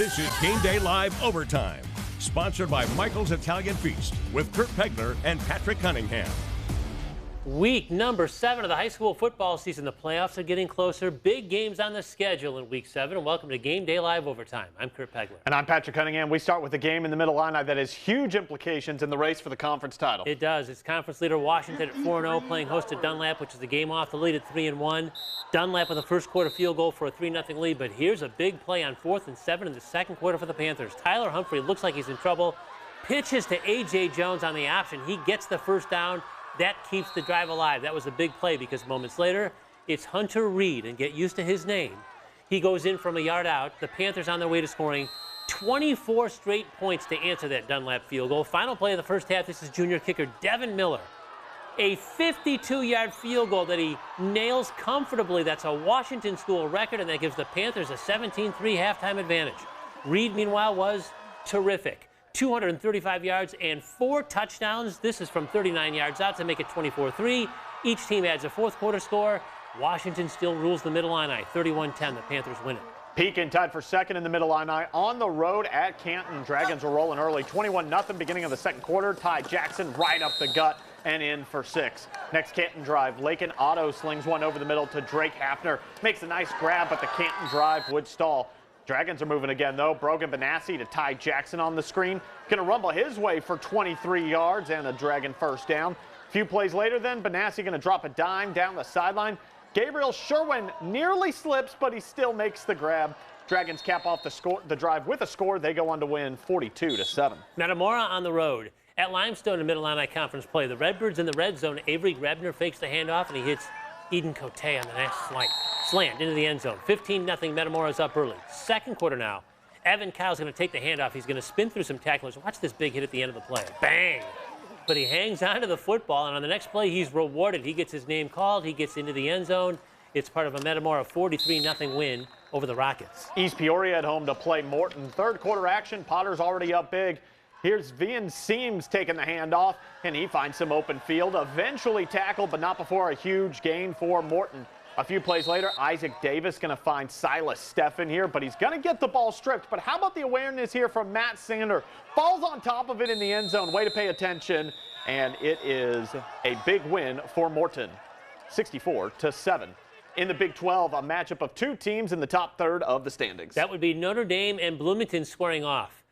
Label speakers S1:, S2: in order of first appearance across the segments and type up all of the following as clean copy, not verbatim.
S1: This is Game Day Live Overtime, sponsored by Michael's Italian Feast with Kurt Pegler and Patrick Cunningham.
S2: Week number 7 of the high school football season. The playoffs are getting closer. Big games on the schedule in week 7. And welcome to Game Day Live Overtime. I'm Kurt Pegler.
S3: And I'm Patrick Cunningham. We start with a game in the Mid-Illini that has huge implications in the race for the conference title.
S2: It does. It's conference leader Washington at 4-0, playing host to Dunlap, which is the game off the lead at 3-1. Dunlap with a first quarter field goal for a 3-0 lead. But here's a big play on 4th and 7 in the second quarter for the Panthers. Tyler Humphrey looks like he's in trouble. Pitches to A.J. Jones on the option. He gets the first down. That keeps the drive alive. That was a big play because moments later, it's Hunter Reed, and get used to his name. He goes in from a yard out. The Panthers on their way to scoring 24 straight points to answer that Dunlap field goal. Final play of the first half, this is junior kicker Devin Miller. A 52-yard field goal that he nails comfortably. That's a Washington school record, and that gives the Panthers a 17-3 halftime advantage. Reed, meanwhile, was terrific. 235 yards and 4 touchdowns. This is from 39 yards out to make it 24-3. Each team adds a fourth quarter score. Washington still rules the Mid-Illini. 31-10, the Panthers win it.
S3: Pekin tied for second in the Mid-Illini on the road at Canton. Dragons are rolling early, 21-0 beginning of the second quarter. Ty Jackson right up the gut and in for 6. Next Canton drive, Lakin Otto slings one over the middle to Drake Hafner. Makes a nice grab, but the Canton drive would stall. Dragons are moving again, though. Brogan Benassi to Ty Jackson on the screen. Going to rumble his way for 23 yards and a Dragon first down. A few plays later, then, Benassi going to drop a dime down the sideline. Gabriel Sherwin nearly slips, but he still makes the grab. Dragons cap off the drive with a score. They go on to win 42-7.
S2: Metamora on the road. At Limestone in Mid-Illini Conference play, the Redbirds in the red zone. Avery Grebner fakes the handoff, and he hits Eden Cote on the next slant into the end zone. 15-0, Metamora's up early. Second quarter now. Evan Kyle's going to take the handoff. He's going to spin through some tacklers. Watch this big hit at the end of the play. Bang! But he hangs on to the football, and on the next play, he's rewarded. He gets his name called. He gets into the end zone. It's part of a Metamora 43-0 win over the Rockets.
S3: East Peoria at home to play Morton. Third quarter action. Potter's already up big. Here's Vian Seams taking the handoff, and he finds some open field. Eventually tackled, but not before a huge gain for Morton. A few plays later, Isaac Davis going to find Silas Steffen here, but he's going to get the ball stripped. But how about the awareness here from Matt Sander? Falls on top of it in the end zone. Way to pay attention, and it is a big win for Morton, 64-7. In the Big 12, a matchup of 2 teams in the top third of the standings.
S2: That would be Notre Dame and Bloomington squaring off.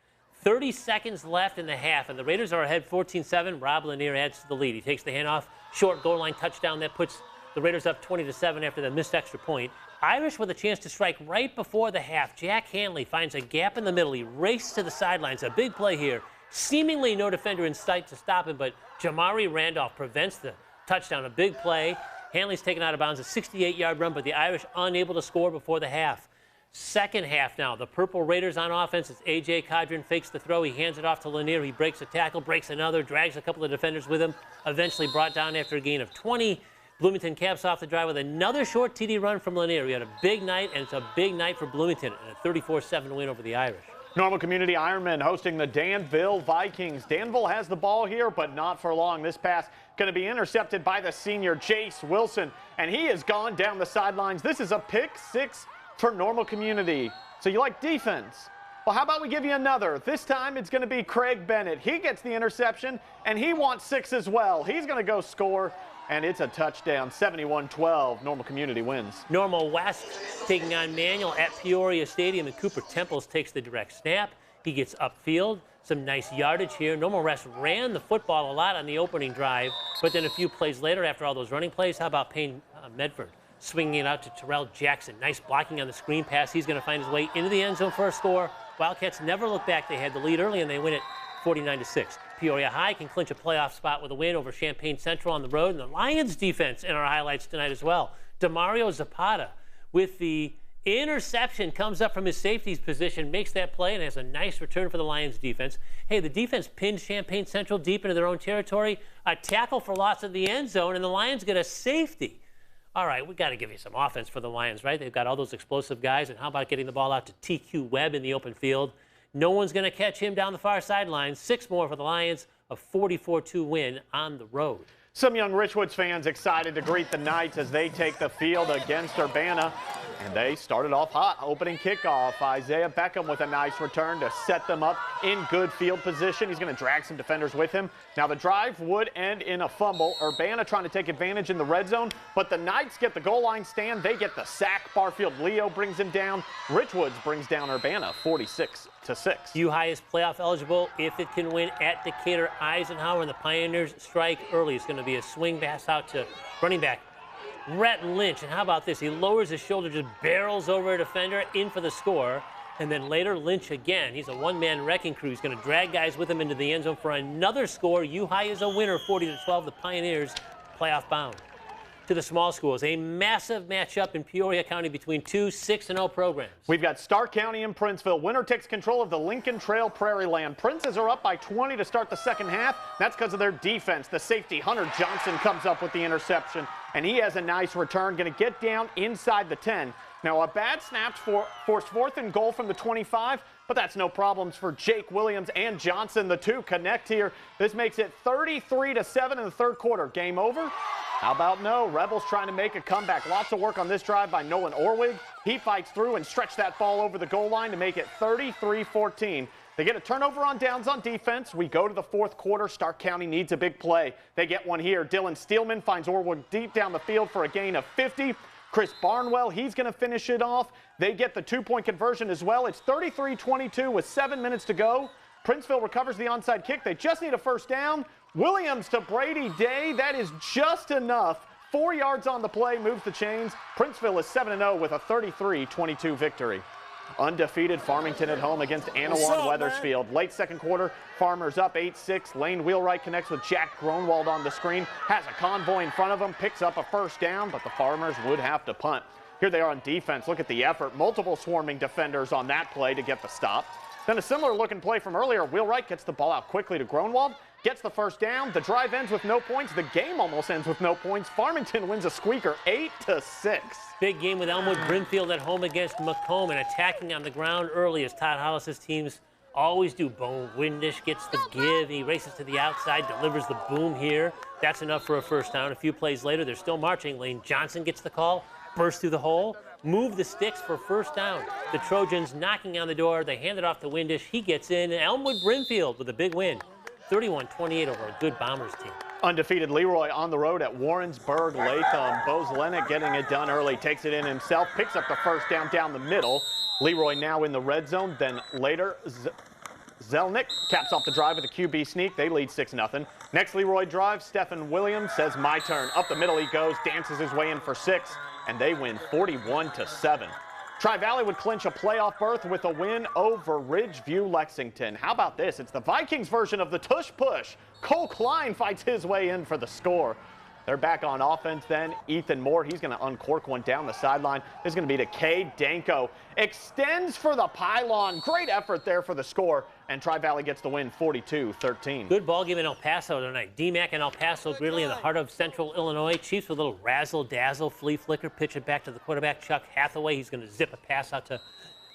S2: 30 seconds left in the half, and the Raiders are ahead 14-7. Rob Lanier adds to the lead. He takes the handoff, short goal line touchdown that puts the Raiders up 20-7 after the missed extra point. Irish with a chance to strike right before the half. Jack Hanley finds a gap in the middle. He races to the sidelines. A big play here. Seemingly no defender in sight to stop him, but Jamari Randolph prevents the touchdown. A big play. Hanley's taken out of bounds, a 68-yard run, but the Irish unable to score before the half. Second half now. The Purple Raiders on offense. It's A.J. Cadron fakes the throw. He hands it off to Lanier. He breaks a tackle, breaks another, drags a couple of defenders with him. Eventually brought down after a gain of 20. Bloomington caps off the drive with another short TD run from Lanier. He had a big night, and it's a big night for Bloomington, and a 34-7 win over the Irish.
S3: Normal Community Ironman hosting the Danville Vikings. Danville has the ball here, but not for long. This pass going to be intercepted by the senior Jace Wilson, and he has gone down the sidelines. This is a pick 6 for Normal Community. So you like defense? Well, how about we give you another? This time it's going to be Craig Bennett. He gets the interception, and he wants 6 as well. He's going to go score, and it's a touchdown. 71-12. Normal Community wins.
S2: Normal West taking on Manual at Peoria Stadium, and Cooper Temples takes the direct snap. He gets upfield. Some nice yardage here. Normal West ran the football a lot on the opening drive, but then a few plays later, after all those running plays, how about Payne Medford swinging it out to Terrell Jackson? Nice blocking on the screen pass. He's going to find his way into the end zone for a score. Wildcats never look back. They had the lead early, and they win it 49-6. Peoria High can clinch a playoff spot with a win over Champaign Central on the road. And the Lions defense in our highlights tonight as well. Demario Zapata with the interception, comes up from his safety's position, makes that play, and has a nice return for the Lions defense. Hey, the defense pinned Champaign Central deep into their own territory. A tackle for loss of the end zone, and the Lions get a safety. All right, we got to give you some offense for the Lions, right? They've got all those explosive guys, and how about getting the ball out to TQ Webb in the open field? No one's going to catch him down the far sideline. 6 more for the Lions, a 44-2 win on the road.
S3: Some young Richwoods fans excited to greet the Knights as they take the field against Urbana. And they started off hot. Opening kickoff. Isaiah Beckham with a nice return to set them up in good field position. He's going to drag some defenders with him. Now the drive would end in a fumble. Urbana trying to take advantage in the red zone, but the Knights get the goal line stand. They get the sack. Barfield Leo brings him down. Richwoods brings down Urbana 46-6.
S2: U High is playoff eligible if it can win at Decatur Eisenhower, and the Pioneers strike early. It's going to be a swing pass out to running back Rhett Lynch. And how about this? He lowers his shoulder, just barrels over a defender in for the score. And then later, Lynch again. He's a one-man wrecking crew. He's going to drag guys with him into the end zone for another score. U High is a winner, 40-12. The Pioneers playoff bound. To the small schools, a massive matchup in Peoria County between two 6-0 programs.
S3: We've got Stark County and Princeville. Winner takes control of the Lincoln Trail Prairie Land. Princes are up by 20 to start the second half. That's because of their defense. The safety, Hunter Johnson, comes up with the interception, and he has a nice return, going to get down inside the 10. Now, a bad snap forced 4th and goal from the 25, but that's no problems for Jake Williams and Johnson. The two connect here. This makes it 33-7 in the third quarter. Game over? How about no? Rebels trying to make a comeback. Lots of work on this drive by Nolan Orwig. He fights through and stretched that ball over the goal line to make it 33-14. They get a turnover on downs on defense. We go to the fourth quarter. Stark County needs a big play. They get one here. Dylan Steelman finds Orwig deep down the field for a gain of 50. Chris Barnwell, he's going to finish it off. They get the two-point conversion as well. It's 33-22 with 7 minutes to go. Princeville recovers the onside kick. They just need a first down. Williams to Brady Day. That is just enough. 4 yards on the play, moves the chains. Princeville is 7-0 with a 33-22 victory. Undefeated Farmington at home against Anawan Weathersfield. Late second quarter, Farmers up 8-6. Lane Wheelwright connects with Jack Gronwald on the screen. Has a convoy in front of him, picks up a first down, but the Farmers would have to punt. Here they are on defense. Look at the effort. Multiple swarming defenders on that play to get the stop. Then a similar looking play from earlier. Wheelwright gets the ball out quickly to Gronwald. Gets the first down. The drive ends with no points. The game almost ends with no points. Farmington wins a squeaker 8-6.
S2: Big game with Elmwood Brimfield at home against Macomb, and attacking on the ground early as Todd Hollis's teams always do. Bo Windish gets the give. He races to the outside, delivers the boom here. That's enough for a first down. A few plays later, they're still marching. Lane Johnson gets the call, bursts through the hole, move the sticks for first down. The Trojans knocking on the door. They hand it off to Windish. He gets in, and Elmwood Brimfield with a big win. 31-28 over a good Bombers team.
S3: Undefeated Leroy on the road at Warrensburg Latham. Bo Zelenik getting it done early, takes it in himself, picks up the first down down the middle. Leroy now in the red zone. Then later, Zelnick caps off the drive with a QB sneak. They lead 6-0. Next Leroy drive, Stephen Williams says, my turn. Up the middle he goes, dances his way in for 6, and they win 41-7. Tri-Valley would clinch a playoff berth with a win over Ridgeview Lexington. How about this? It's the Vikings version of the tush push. Cole Klein fights his way in for the score. They're back on offense then. Ethan Moore, he's going to uncork one down the sideline. This is going to be to Cade Danko. Extends for the pylon. Great effort there for the score. And Tri-Valley gets the win 42-13.
S2: Good ball game in El Paso tonight. DMAC and El Paso Gridley in the heart of Central Illinois. Chiefs with a little razzle-dazzle, flea flicker, pitch it back to the quarterback, Chuck Hathaway. He's going to zip a pass out to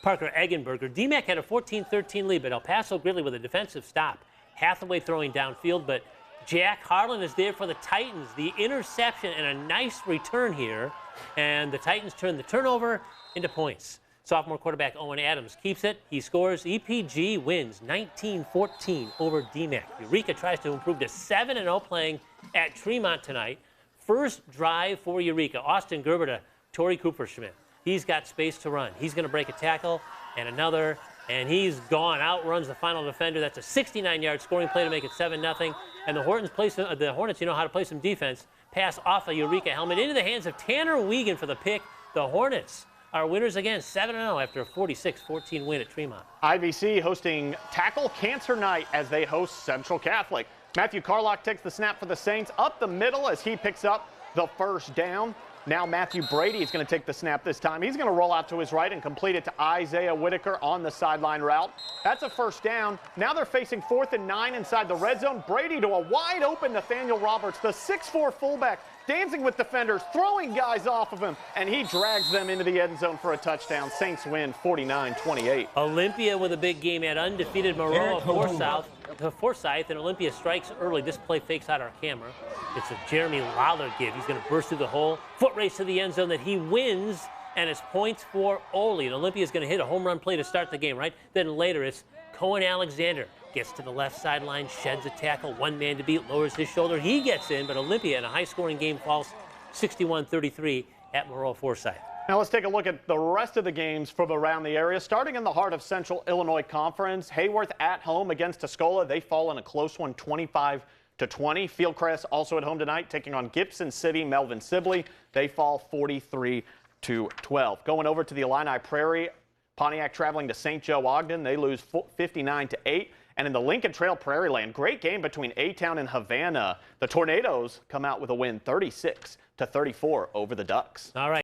S2: Parker Eggenberger. DMAC had a 14-13 lead, but El Paso Gridley with a defensive stop. Hathaway throwing downfield, but Jack Harlan is there for the Titans. The interception and a nice return here. And the Titans turn the turnover into points. Sophomore quarterback Owen Adams keeps it. He scores. EPG wins 19-14 over DMAC. Eureka tries to improve to 7-0 playing at Tremont tonight. First drive for Eureka. Austin Gerber to Torrey Cooper-Schmidt. He's got space to run. He's going to break a tackle and another, and he's gone. Outruns the final defender. That's a 69-yard scoring play to make it 7-0. And the Hornets, you know how to play some defense. Pass off a Eureka helmet into the hands of Tanner Wiegand for the pick. The Hornets are winners again, 7-0 after a 46-14 win at Tremont.
S3: IVC hosting Tackle Cancer Night as they host Central Catholic. Matthew Carlock takes the snap for the Saints up the middle as he picks up the first down. Now Matthew Brady is going to take the snap this time. He's going to roll out to his right and complete it to Isaiah Whitaker on the sideline route. That's a first down. Now they're facing 4th and 9 inside the red zone. Brady to a wide open Nathaniel Roberts, the 6'4 fullback, dancing with defenders, throwing guys off of him, and he drags them into the end zone for a touchdown. Saints win 49-28.
S2: Olympia with a big game at undefeated Maroa Forsyth, and Olympia strikes early. This play fakes out our camera. It's a Jeremy Lawler give. He's going to burst through the hole, foot race to the end zone that he wins, and it's points for Ole. And Olympia is going to hit a home run play to start the game, right? Then later it's Cohen Alexander gets to the left sideline, sheds a tackle, one man to beat, lowers his shoulder. He gets in, but Olympia in a high-scoring game falls 61-33 at Maroa Forsyth.
S3: Now let's take a look at the rest of the games from around the area. Starting in the heart of Central Illinois Conference, Hayworth at home against Tuscola. They fall in a close one, 25-20. Fieldcrest also at home tonight, taking on Gibson City, Melvin Sibley. They fall 43-12. Going over to the Illini Prairie, Pontiac traveling to St. Joe Ogden. They lose 59-8. And in the Lincoln Trail Prairie Land, great game between A-Town and Havana. The Tornadoes come out with a win 36-34 over the Ducks.
S2: All right.